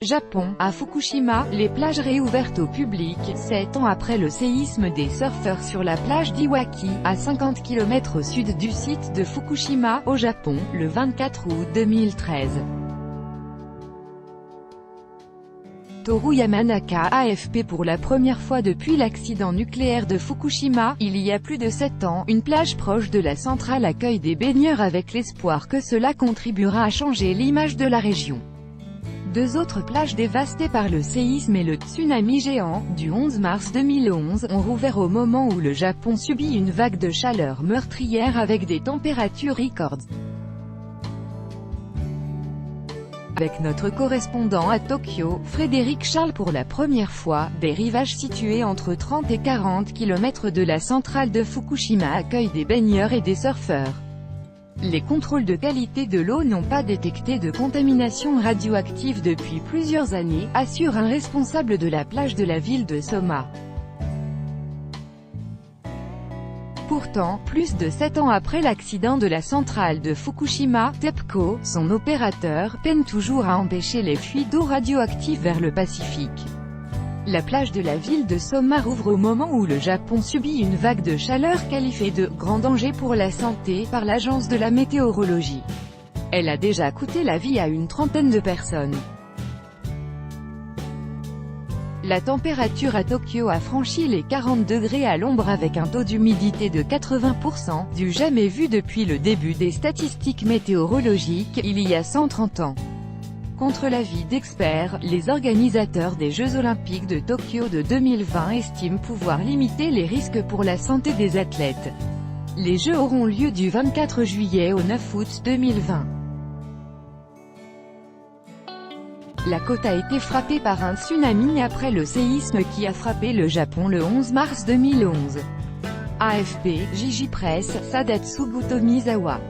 Japon, à Fukushima, les plages réouvertes au public, 7 ans après le séisme des surfeurs sur la plage d'Iwaki, à 50 km au sud du site de Fukushima, au Japon, le 24 août 2013. Toru Yamanaka, AFP. Pour la première fois depuis l'accident nucléaire de Fukushima, il y a plus de 7 ans, une plage proche de la centrale accueille des baigneurs avec l'espoir que cela contribuera à changer l'image de la région. Deux autres plages dévastées par le séisme et le tsunami géant, du 11 mars 2011, ont rouvert au moment où le Japon subit une vague de chaleur meurtrière avec des températures records. Avec notre correspondant à Tokyo, Frédéric Charles. Pour la première fois, des rivages situés entre 30 et 40 km de la centrale de Fukushima accueillent des baigneurs et des surfeurs. Les contrôles de qualité de l'eau n'ont pas détecté de contamination radioactive depuis plusieurs années, assure un responsable de la plage de la ville de Soma. Pourtant, plus de 7 ans après l'accident de la centrale de Fukushima, TEPCO, son opérateur, peine toujours à empêcher les fuites d'eau radioactive vers le Pacifique. La plage de la ville de Soma rouvre au moment où le Japon subit une vague de chaleur qualifiée de « grand danger pour la santé » par l'agence de la météorologie. Elle a déjà coûté la vie à une trentaine de personnes. La température à Tokyo a franchi les 40 degrés à l'ombre avec un taux d'humidité de 80%, du jamais vu depuis le début des statistiques météorologiques, il y a 130 ans. Contre l'avis d'experts, les organisateurs des Jeux Olympiques de Tokyo de 2020 estiment pouvoir limiter les risques pour la santé des athlètes. Les Jeux auront lieu du 24 juillet au 9 août 2020. La côte a été frappée par un tsunami après le séisme qui a frappé le Japon le 11 mars 2011. AFP, Jiji Press, Sadatsu Gotomizawa.